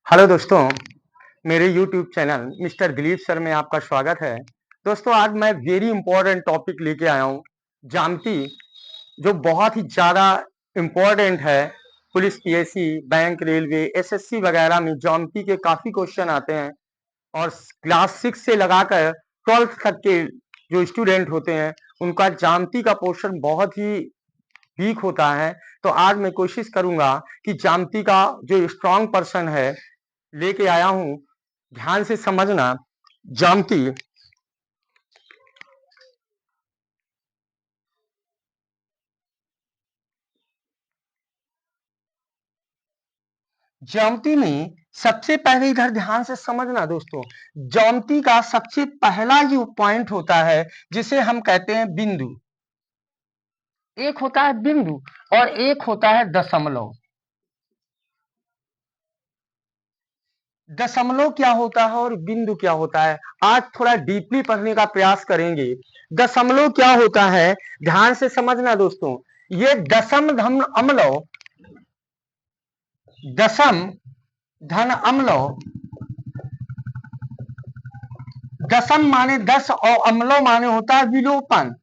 Hello दोस्तों, मेरे YouTube channel mister Dilip sir में आपका स्वागत है। दोस्तों आज मैं वेरी इंपॉर्टेंट टॉपिक लेके आया हूँ, ज्यामिति जो बहुत ही ज़्यादा इम्पोर्टेंट है। Police, PSC, bank, railway, SSC वगैरह में ज्योमेट्री के काफ़ी क्वेश्चन आते हैं और क्लास 6 से लगाकर 12th तक के जो स्टूडेंट होते हैं, उनका ज्यामिति का पोर्शन बहुत ही वीक होता है। तो आज मैं कोशिश करूँगा कि ज्यामिति का जो स्ट्रॉन्ग पर्सन है लेके आया हूँ, ध्यान से समझना। ज्यामिति ज्यामिति में सबसे पहले इधर ध्यान से समझना दोस्तों। ज्यामिति का सबसे पहला जो पॉइंट होता है जिसे हम कहते हैं बिंदु। एक होता है बिंदु और एक होता है दशमलव। दशमलव क्या होता है और बिंदु क्या होता है, आज थोड़ा डीपली पढ़ने का प्रयास करेंगे। दशमलव क्या होता है ध्यान से समझना दोस्तों। ये दशम धन अमलव, दशम धन अमलव, दशम माने 10 और अमलव माने होता है विलोपन।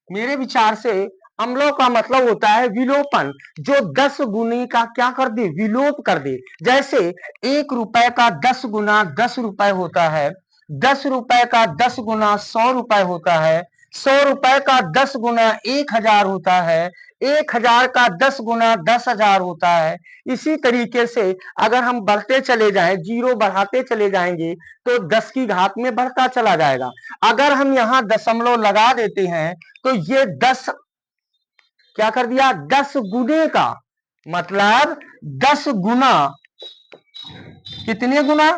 मेरे विचार से अमलव का मतलब होता है विलोपन, जो 10 गुने का क्या कर दे, विलोप कर दे। जैसे 1 रुपए का 10 गुना 10 रुपए होता है, 10 रुपए का 10 गुना 100 रुपए होता है, 100 रुपए का 10 गुना 1000 होता है, 1000 का 10 गुना 10,000 होता है। इसी तरीके से अगर हम बढ़ते चले जाएं, जीरो बढ़ाते चले जाएंगे तो 10 की घात में बढ़ता चला जाएगा। अगर हम यहाँ दशमलव लगा देते हैं तो ये 10 क्या कर दिया, 10 गुने का मतलब 10 गुना, कितने गुना,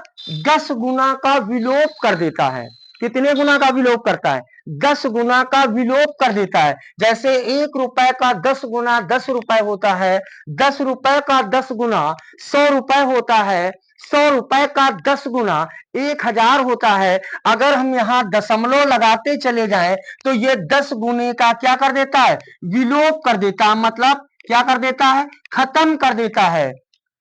10 गुना का विलोप कर देता है। कितने गुना का विलोप करता है, 10 गुना का विलोप कर देता है। जैसे 1 रुपए का 10 गुना 10 रुपए होता है, 10 रुपए का 10 गुना 100 रुपए होता है, 100 रुपए का 10 गुना 1000 होता है। अगर हम यहाँ दशमलव लगाते चले जाएं तो ये 10 गुने का क्या कर देता है, विलोप कर देता है, मतलब क्या कर देता है, खत्म कर देता है।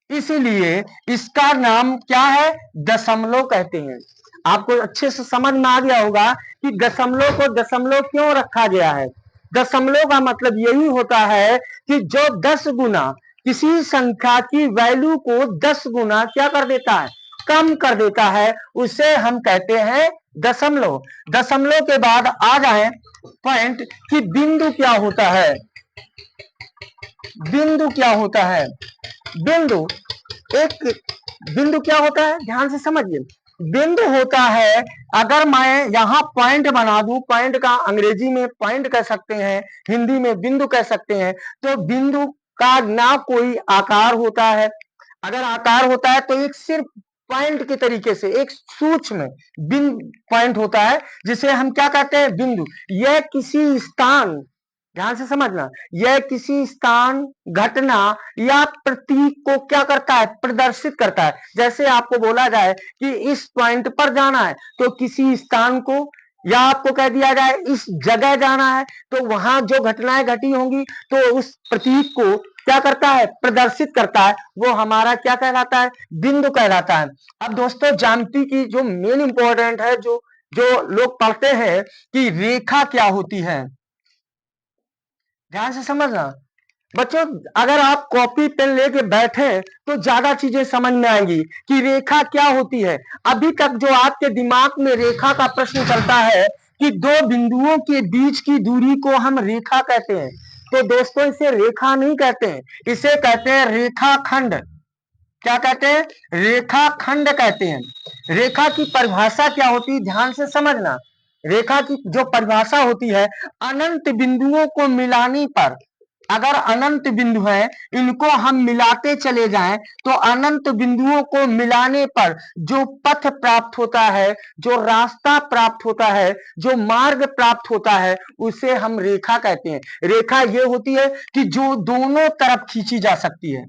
इसीलिए इसका नाम क्या है, दशमलव कहते हैं। आपको अच्छे से समझ में आ गया होगा कि दशमलव को दशमलव क्यों रखा गया है। दशमलव का मतलब यही होता है कि जो 10 गुना किसी संख्या की वैल्यू को 10 गुना क्या कर देता है, कम कर देता है, उसे हम कहते हैं दशमलव। दशमलव के बाद आ जाए पॉइंट कि बिंदु क्या होता है। बिंदु क्या होता है, बिंदु एक, बिंदु क्या होता है ध्यान से समझिए। बिंदु होता है, अगर मैं यहां पॉइंट बना दूं, पॉइंट का अंग्रेजी में पॉइंट कह सकते हैं, हिंदी में बिंदु कह सकते हैं, तो बिंदु का ना कोई आकार होता है। अगर आकार होता है तो एक सिर्फ पॉइंट के तरीके से एक सूक्ष्म बिंदु पॉइंट होता है जिसे हम क्या कहते हैं, बिंदु। यह किसी स्थान, ध्यान से समझना, यह किसी स्थान, घटना या प्रतीक को क्या करता है, प्रदर्शित करता है। जैसे आपको बोला जाए कि इस पॉइंट पर जाना है तो किसी स्थान को, या आपको कह दिया जाए इस जगह जाना है तो वहां जो घटनाएं घटी होंगी तो उस प्रतीक को क्या करता है, प्रदर्शित करता है। वो हमारा क्या कहलाता है, बिंदु कहलाता है। अब दोस्तों ज्यामिति की जो मेन इंपॉर्टेंट है, जो जो लोग पढ़ते हैं कि रेखा क्या होती है, ध्यान से समझना बच्चों। अगर आप कॉपी पेन लेके बैठे तो ज्यादा चीजें समझ में आएंगी कि रेखा क्या होती है। अभी तक जो आपके दिमाग में रेखा का प्रश्न चलता है कि दो बिंदुओं के बीच की दूरी को हम रेखा कहते हैं, तो दोस्तों इसे रेखा नहीं कहते हैं, इसे कहते हैं रेखाखंड। क्या कहते हैं, रेखाखंड कहते हैं। रेखा की परिभाषा क्या होती है ध्यान से समझना। रेखा की जो परिभाषा होती है, अनंत बिंदुओं को मिलाने पर, अगर अनंत बिंदु है इनको हम मिलाते चले जाएं तो अनंत बिंदुओं को मिलाने पर जो पथ प्राप्त होता है, जो रास्ता प्राप्त होता है, जो मार्ग प्राप्त होता है, उसे हम रेखा कहते हैं। रेखा ये होती है कि जो दोनों तरफ खींची जा सकती है,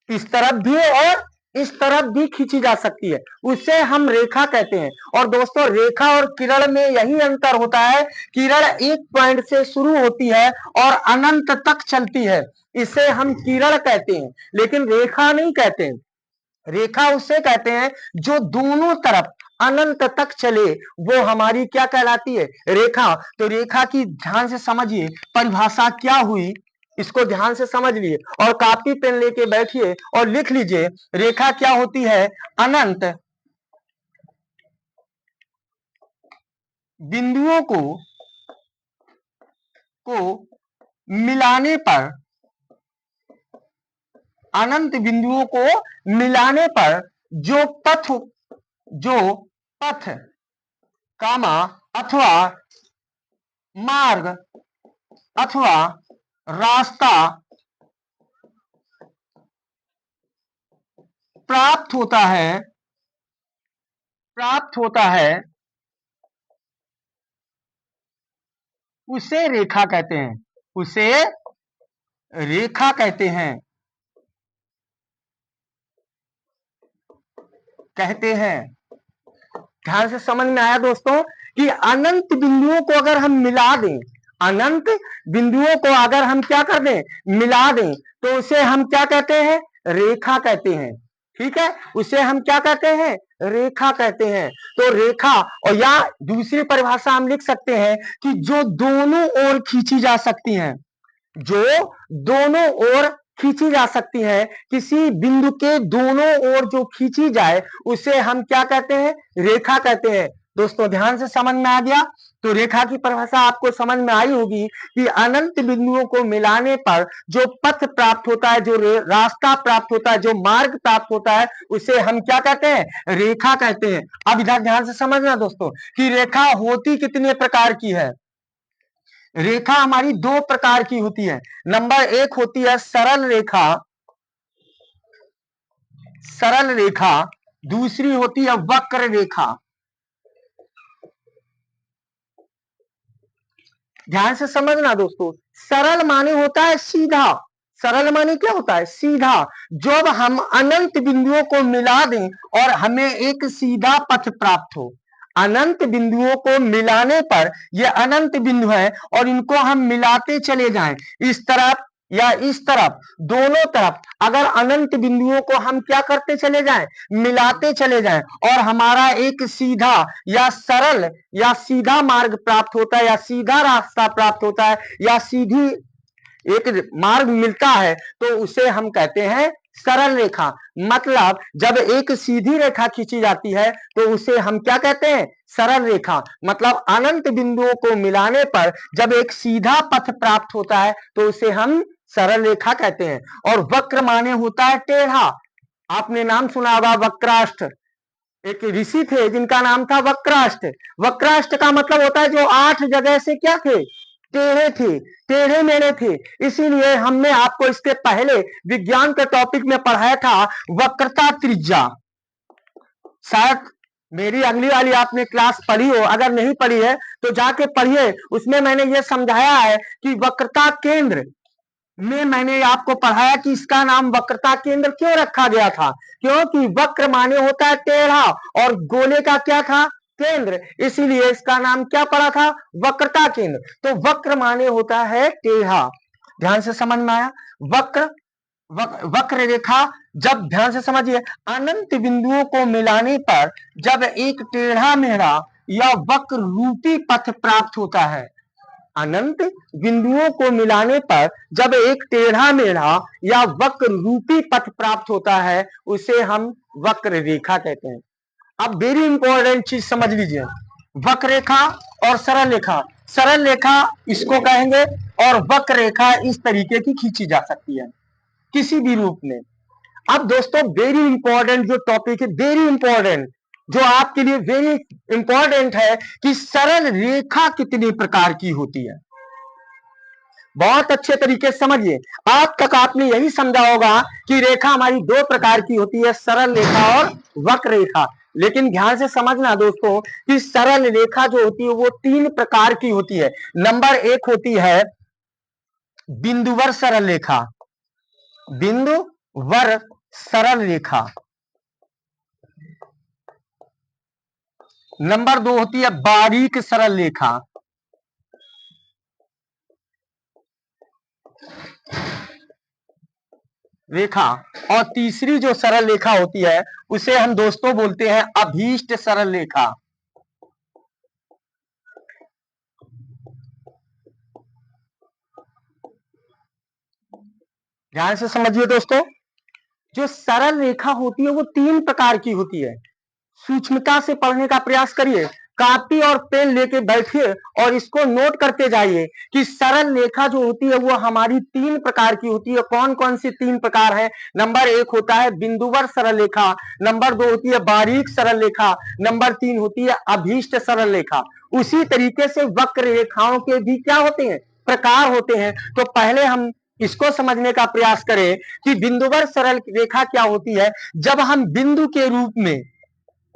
इस तरफ भी और इस तरफ भी खींची जा सकती है, उसे हम रेखा कहते हैं। और दोस्तों रेखा और किरण में यही अंतर होता है, किरण एक पॉइंट से शुरू होती है और अनंत तक चलती है, इसे हम किरण कहते हैं, लेकिन रेखा नहीं कहते हैं। रेखा उसे कहते हैं जो दोनों तरफ अनंत तक चले, वो हमारी क्या कहलाती है, रेखा। तो रेखा की ध्यान से समझिए परिभाषा क्या हुई, इसको ध्यान से समझ लिए और कॉपी पेन लेके बैठिए और लिख लीजिए। रेखा क्या होती है, अनंत बिंदुओं को मिलाने पर, अनंत बिंदुओं को मिलाने पर जो पथ कामा अथवा मार्ग अथवा रास्ता प्राप्त होता है उसे रेखा कहते हैं, उसे रेखा कहते हैं, ध्यान से समझ में आया दोस्तों कि अनंत बिंदुओं को अगर हम मिला दें, अनंत बिंदुओं को अगर हम क्या कर दें, मिला दें, तो उसे हम क्या कहते हैं, रेखा कहते हैं। ठीक है, उसे हम क्या कहते हैं, रेखा कहते हैं। तो रेखा, और या दूसरी परिभाषा हम लिख सकते हैं कि जो दोनों ओर खींची जा सकती हैं, जो दोनों ओर खींची जा सकती है, किसी बिंदु के दोनों ओर जो खींची जाए उसे हम क्या कहते हैं, रेखा कहते हैं। दोस्तों ध्यान से समझ में आ गया। तो रेखा की परिभाषा आपको समझ में आई होगी कि अनंत बिंदुओं को मिलाने पर जो पथ प्राप्त होता है, जो रास्ता प्राप्त होता है, जो मार्ग प्राप्त होता है, उसे हम क्या कहते हैं, रेखा कहते हैं। अब इधर ध्यान से समझना दोस्तों कि रेखा होती कितने प्रकार की है। रेखा हमारी दो प्रकार की होती है। नंबर एक होती है सरल रेखा, सरल रेखा, दूसरी होती है वक्र रेखा। ध्यान से समझना दोस्तों, सरल माने होता है सीधा, सरल माने क्या होता है, सीधा। जब हम अनंत बिंदुओं को मिला दें और हमें एक सीधा पथ प्राप्त हो, अनंत बिंदुओं को मिलाने पर ये अनंत बिंदु है और इनको हम मिलाते चले जाएं, इस तरफ या इस तरफ, दोनों तरफ अगर अनंत बिंदुओं को हम क्या करते चले जाएं, मिलाते चले जाएं, और हमारा एक सीधा या सरल या सीधा मार्ग प्राप्त होता है, या सीधा रास्ता प्राप्त होता है, या सीधी एक मार्ग मिलता है, तो उसे हम कहते हैं सरल रेखा। मतलब जब एक सीधी रेखा खींची जाती है तो उसे हम क्या कहते हैं, सरल रेखा। मतलब अनंत बिंदुओं को मिलाने पर जब एक सीधा पथ प्राप्त होता है तो उसे हम सरल रेखा कहते हैं। और वक्र माने होता है टेढ़ा। आपने नाम सुना होगा वक्राष्ट, एक ऋषि थे जिनका नाम था वक्राष्ट। वक्राष्ट का मतलब होता है जो 8 जगह से क्या थे, टेढ़े थे, टेढ़े मेढ़े थे। इसीलिए हमने आपको इसके पहले विज्ञान के टॉपिक में पढ़ाया था वक्रता त्रिज्या। शायद मेरी अगली वाली आपने क्लास पढ़ी हो, अगर नहीं पढ़ी है तो जाके पढ़िए, उसमें मैंने ये समझाया है कि वक्रता केंद्र में मैंने आपको पढ़ाया कि इसका नाम वक्रता केंद्र क्यों रखा गया था, क्योंकि वक्र माने होता है टेढ़ा और गोले का क्या था, केंद्र, इसीलिए इसका नाम क्या पड़ा था, वक्रता केंद्र। तो वक्र माने होता है टेढ़ा। ध्यान से समझ में आया। वक्र वक्र रेखा, जब ध्यान से समझिए, अनंत बिंदुओं को मिलाने पर जब एक टेढ़ा मेढ़ा या वक्र रूपी पथ प्राप्त होता है, अनंत बिंदुओं को मिलाने पर जब एक टेढ़ा मेढ़ा या वक्र रूपी पथ प्राप्त होता है उसे हम वक्र रेखा कहते हैं। अब वेरी इंपॉर्टेंट चीज समझ लीजिए, वक्र रेखा और सरल रेखा। सरल रेखा इसको कहेंगे और वक्र रेखा इस तरीके की खींची जा सकती है किसी भी रूप में। अब दोस्तों वेरी इंपॉर्टेंट जो टॉपिक है, वेरी इंपॉर्टेंट, जो आपके लिए वेरी इंपॉर्टेंट है कि सरल रेखा कितने प्रकार की होती है। बहुत अच्छे तरीके से समझिए। आज तक आपने यही समझा होगा कि रेखा हमारी दो प्रकार की होती है, सरल रेखा और वक्र रेखा। लेकिन ध्यान से समझना दोस्तों कि सरल रेखा जो होती है वो 3 प्रकार की होती है। नंबर 1 होती है बिंदुवर सरल रेखा, बिंदुवर सरल रेखा। नंबर 2 होती है बारीक सरल रेखा। रेखा और तीसरी जो सरल रेखा होती है उसे हम दोस्तों बोलते हैं अभीष्ट सरल रेखा। ध्यान से समझिए दोस्तों, जो सरल रेखा होती है वो 3 प्रकार की होती है। सूक्ष्मता से पढ़ने का प्रयास करिए, कॉपी और पेन लेके बैठिए और इसको नोट करते जाइए कि सरल रेखा जो होती है वो हमारी 3 प्रकार की होती है। कौन कौन सी 3 प्रकार है? नंबर 1 होता है बिंदुवर सरल रेखा, नंबर 2 होती है बारीक सरल रेखा, नंबर 3 होती है अभीष्ट सरल रेखा। उसी तरीके से वक्र रेखाओं के भी क्या होते हैं? प्रकार होते हैं। तो पहले हम इसको समझने का प्रयास करें कि बिंदुवर सरल रेखा क्या होती है। जब हम बिंदु के रूप में,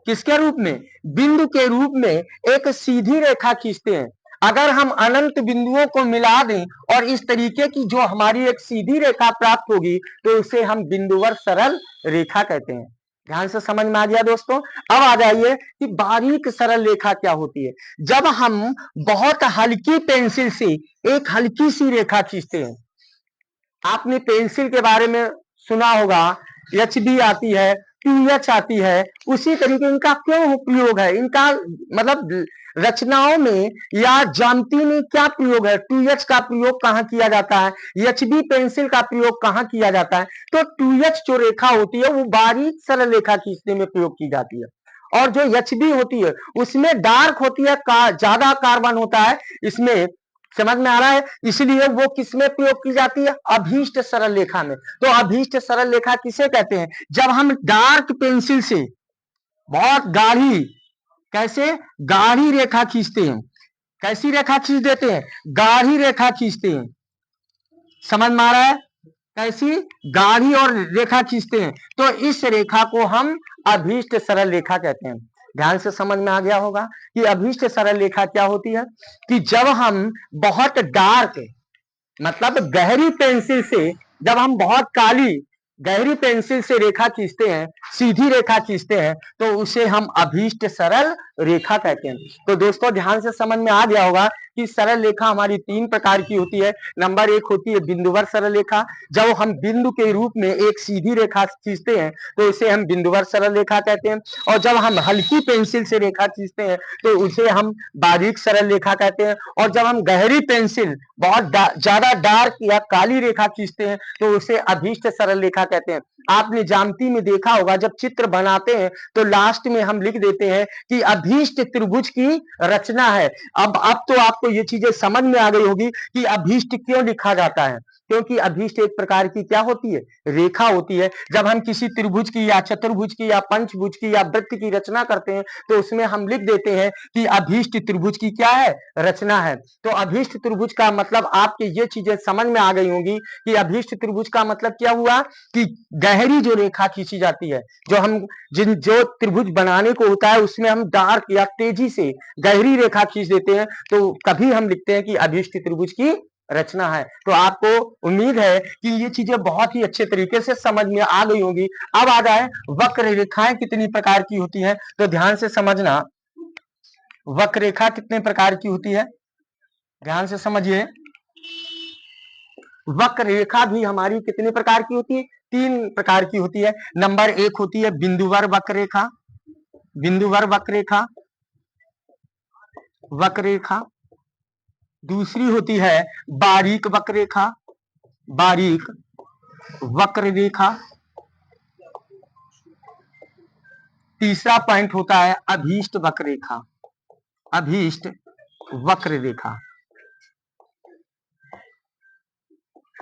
किसके रूप में? बिंदु के रूप में एक सीधी रेखा खींचते हैं। अगर हम अनंत बिंदुओं को मिला दें और इस तरीके की जो हमारी एक सीधी रेखा प्राप्त होगी तो उसे हम बिंदुवर सरल रेखा कहते हैं। ध्यान से समझ में आ गया दोस्तों। अब आ जाइए कि बारीक सरल रेखा क्या होती है। जब हम बहुत हल्की पेंसिल से एक हल्की सी रेखा खींचते हैं, आपने पेंसिल के बारे में सुना होगा, HB आती है, TH आती है, उसी तरीके इनका क्यों उपयोग है? इनका मतलब रचनाओं में या ज्यामिति में क्या प्रयोग है? 2H का प्रयोग कहाँ किया जाता है? HB पेंसिल का प्रयोग कहाँ किया जाता है? तो 2H जो रेखा होती है वो बारीक सरल रेखा खींचने में प्रयोग की जाती है, और जो HB होती है उसमें डार्क होती है, ज्यादा कार्बन होता है इसमें। समझ में आ रहा है? इसलिए वो किसमें प्रयोग की जाती है? अभीष्ट सरल रेखा में। तो अभीष्ट सरल रेखा किसे कहते हैं? जब हम डार्क पेंसिल से बहुत गाढ़ी, कैसे गाढ़ी रेखा खींचते हैं, कैसी रेखा खींच देते हैं? गाढ़ी रेखा खींचते हैं। समझ में आ रहा है? कैसी गाढ़ी और रेखा खींचते हैं, तो इस रेखा को हम अभीष्ट सरल रेखा कहते हैं। ध्यान से समझ में आ गया होगा कि अभीष्ट सरल रेखा क्या होती है। कि जब हम बहुत डार्क, मतलब गहरी पेंसिल से, जब हम बहुत काली गहरी पेंसिल से रेखा खींचते हैं, सीधी रेखा खींचते हैं, तो उसे हम अभीष्ट सरल रेखा कहते हैं। तो दोस्तों ध्यान से समझ में आ गया होगा कि सरल रेखा हमारी 3 प्रकार की होती है। नंबर 1 होती है बिंदुवर सरल रेखा। जब हम बिंदु के रूप में एक सीधी रेखा खींचते हैं तो इसे हम बिंदुवर सरल रेखा कहते हैं। और जब हम हल्की पेंसिल से रेखा खींचते हैं तो उसे हम बारीक सरल रेखा कहते हैं। और जब हम गहरी पेंसिल बहुत ज्यादा डार्क या काली रेखा खींचते हैं तो उसे अभीष्ट सरल रेखा कहते हैं। आपने ज्यामिति में देखा होगा, जब चित्र बनाते हैं तो लास्ट में हम लिख देते हैं कि अभीष्ट त्रिभुज की रचना है। अब तो आपको ये चीजें समझ में आ गई होगी कि अभीष्ट क्यों लिखा जाता है। क्योंकि अभीष्ट एक प्रकार की क्या होती है? रेखा होती है। जब हम किसी त्रिभुज की या चतुर्भुज की या पंचभुज की या वृत्त की रचना करते हैं तो उसमें हम लिख देते हैं कि अभीष्ट त्रिभुज की क्या है? रचना है। तो अभीष्ट त्रिभुज का मतलब आपके ये चीजें समझ में आ गई होंगी कि अभीष्ट त्रिभुज का मतलब क्या हुआ कि गहरी जो रेखा खींची जाती है, जो त्रिभुज बनाने को होता है उसमें हम डार्क या तेजी से गहरी रेखा खींच देते हैं, तो कभी हम लिखते हैं कि अभीष्ट त्रिभुज की रचना है। तो आपको उम्मीद है कि ये चीजें बहुत ही अच्छे तरीके से समझ में आ गई होंगी। अब आ जाए वक्र रेखाएं कितनी प्रकार की होती हैं, तो ध्यान से समझना। वक्र रेखा कितने प्रकार की होती है? ध्यान से समझिए। वक्र रेखा भी हमारी कितने प्रकार की होती है? 3 प्रकार की होती है। नंबर 1 होती है बिंदुवर वक्र रेखा, बिंदुवर वक्र रेखा, वक्र रेखा। दूसरी होती है बारीक वक्र रेखा, बारीक वक्र रेखा। तीसरा पॉइंट होता है अभीष्ट वक्र रेखा, अभीष्ट वक्र रेखा।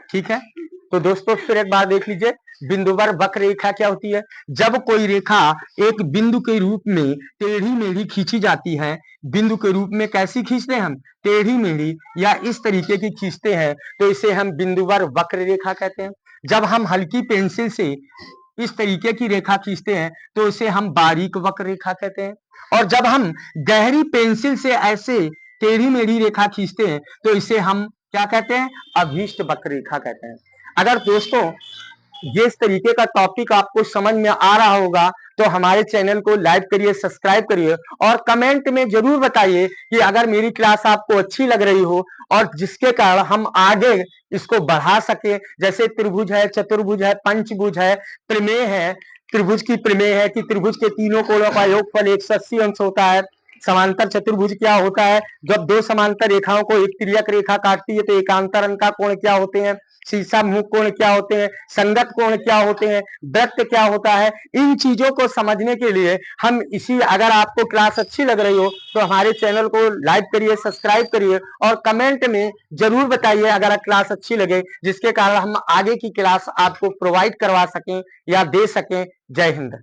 ठीक है, तो दोस्तों फिर एक बार देख लीजिए, बिंदुवर वक्र रेखा क्या होती है? जब कोई रेखा एक बिंदु के रूप में टेढ़ी मेढ़ी खींची जाती है, बिंदु के रूप में कैसी खींचते हैं हम? टेढ़ी मेढ़ी या इस तरीके की खींचते हैं, तो इसे हम बिंदुवर वक्र रेखा कहते हैं। जब हम हल्की पेंसिल से इस तरीके की रेखा खींचते हैं तो इसे हम बारीक वक्र रेखा कहते हैं। और जब हम गहरी पेंसिल से ऐसे टेढ़ी मेढ़ी रेखा खींचते हैं तो इसे हम क्या कहते हैं? अभीष्ट वक्र रेखा कहते हैं। अगर दोस्तों ये इस तरीके का टॉपिक आपको समझ में आ रहा होगा तो हमारे चैनल को लाइक करिए, सब्सक्राइब करिए और कमेंट में जरूर बताइए कि अगर मेरी क्लास आपको अच्छी लग रही हो और जिसके कारण हम आगे इसको बढ़ा सके। जैसे त्रिभुज है, चतुर्भुज है, पंचभुज है, प्रमेय है। त्रिभुज की प्रमेय है कि त्रिभुज के तीनों कोणों का योगफल 180 अंश होता है। समांतर चतुर्भुज क्या होता है? जब दो समांतर रेखाओं को एक तिर्यक रेखा काटती है तो एकांतर का कोण क्या होते हैं? शीर्षा मुख कोण क्या होते हैं? संगत कोण क्या होते हैं? वृत्त क्या होता है? इन चीजों को समझने के लिए हम इसी, अगर आपको क्लास अच्छी लग रही हो तो हमारे चैनल को लाइक करिए, सब्सक्राइब करिए और कमेंट में जरूर बताइए अगर क्लास अच्छी लगे, जिसके कारण हम आगे की क्लास आपको प्रोवाइड करवा सकें या दे सकें। जय हिंद।